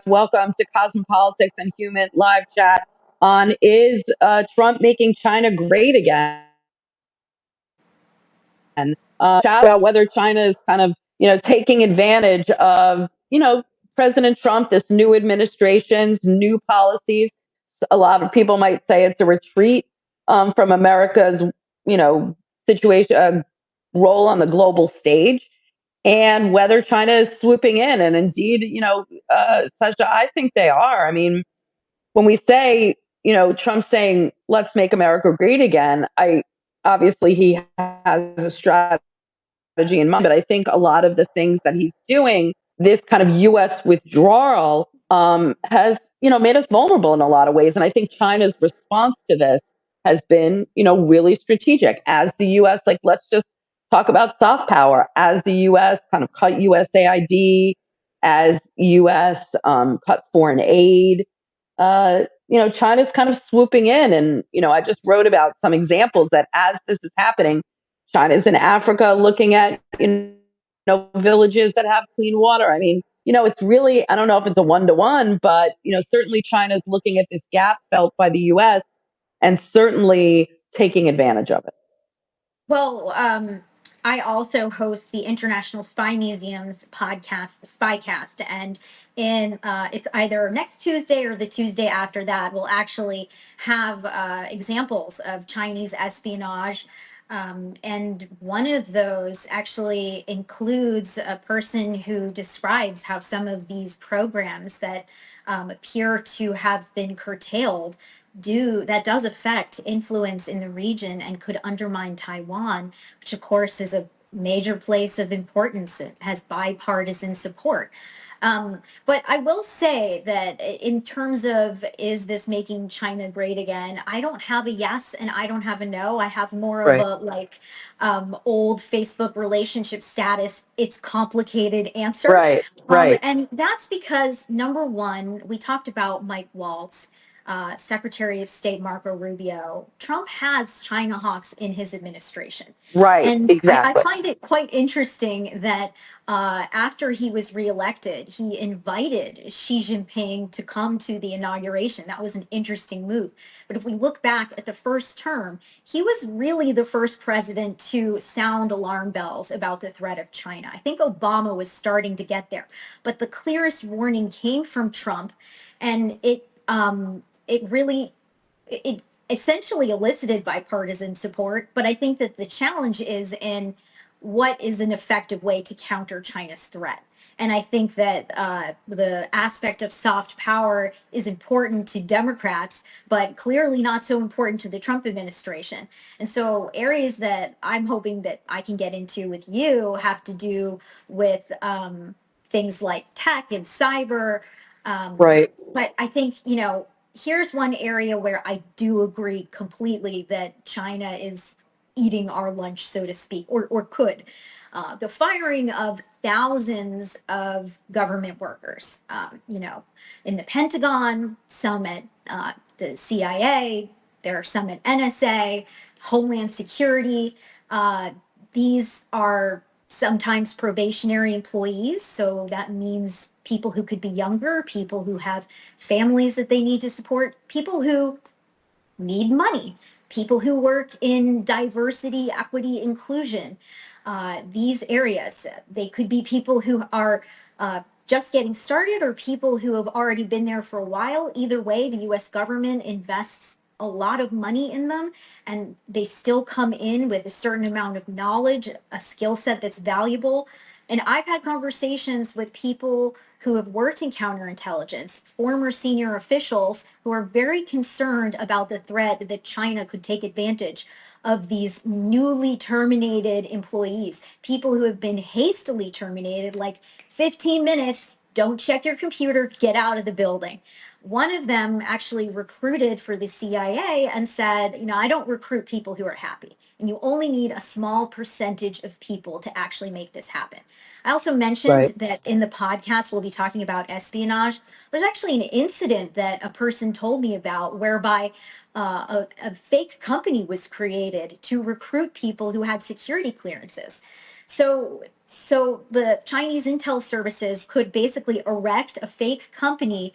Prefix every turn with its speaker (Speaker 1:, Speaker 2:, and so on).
Speaker 1: Welcome to Cosmopolitics and Human Live Chat on Is Trump Making China Great Again? Chat about whether China is kind of, taking advantage of, President Trump, this new administration's new policies. A lot of people might say it's a retreat from America's, you know, situation, role on the global stage, and whether China is swooping in. And indeed, Sasha, I think they are. I mean, when we say, Trump saying, let's make America great again, obviously he has a strategy in mind, but I think a lot of the things that he's doing, this kind of US withdrawal, has, made us vulnerable in a lot of ways. And I think China's response to this has been, really strategic. As the US, like, let's just talk about soft power, as the US kind of cut USAID, as US cut foreign aid, China's kind of swooping in. And, I just wrote about some examples that as this is happening, China's in Africa looking at, villages that have clean water. I mean, it's really, I don't know if it's a one-to-one, but, certainly China's looking at this gap felt by the US and certainly taking advantage of it.
Speaker 2: Well, I also host the International Spy Museum's podcast, Spycast, and it's either next Tuesday or the Tuesday after that. We'll actually have examples of Chinese espionage. And one of those actually includes a person who describes how some of these programs that appear to have been curtailed that does affect influence in the region and could undermine Taiwan, which of course is a major place of importance. It has bipartisan support. But I will say that in terms of is this making China great again, I don't have a yes and I don't have a no. I have more of
Speaker 1: Right.
Speaker 2: a old Facebook relationship status. It's complicated answer.
Speaker 1: Right.
Speaker 2: And that's because number one, we talked about Mike Waltz. Secretary of State Marco Rubio, Trump has China hawks in his administration.
Speaker 1: Right.
Speaker 2: And
Speaker 1: Exactly.
Speaker 2: I find it quite interesting that after he was reelected, he invited Xi Jinping to come to the inauguration. That was an interesting move. But if we look back at the first term, he was really the first president to sound alarm bells about the threat of China. I think Obama was starting to get there, but the clearest warning came from Trump, and it essentially elicited bipartisan support. But I think that the challenge is in what is an effective way to counter China's threat. And I think that the aspect of soft power is important to Democrats, but clearly not so important to the Trump administration. And so areas that I'm hoping that I can get into with you have to do with things like tech and cyber.
Speaker 1: Right.
Speaker 2: But I think, here's one area where I do agree completely that China is eating our lunch, so to speak, or could. The firing of thousands of government workers, in the Pentagon, some at the CIA, there are some at NSA, Homeland Security. These are sometimes probationary employees, so that means people who could be younger, people who have families that they need to support, people who need money, people who work in diversity, equity, inclusion. These areas, they could be people who are just getting started or people who have already been there for a while. Either way, the US government invests a lot of money in them, and they still come in with a certain amount of knowledge, a skill set that's valuable. And I've had conversations with people who have worked in counterintelligence, former senior officials who are very concerned about the threat that China could take advantage of these newly terminated employees, people who have been hastily terminated, like 15 minutes, don't check your computer, get out of the building. One of them actually recruited for the CIA and said, I don't recruit people who are happy. And you only need a small percentage of people to actually make this happen. I also mentioned that in the podcast, we'll be talking about espionage. There's actually an incident that a person told me about whereby a fake company was created to recruit people who had security clearances. So the Chinese intel services could basically erect a fake company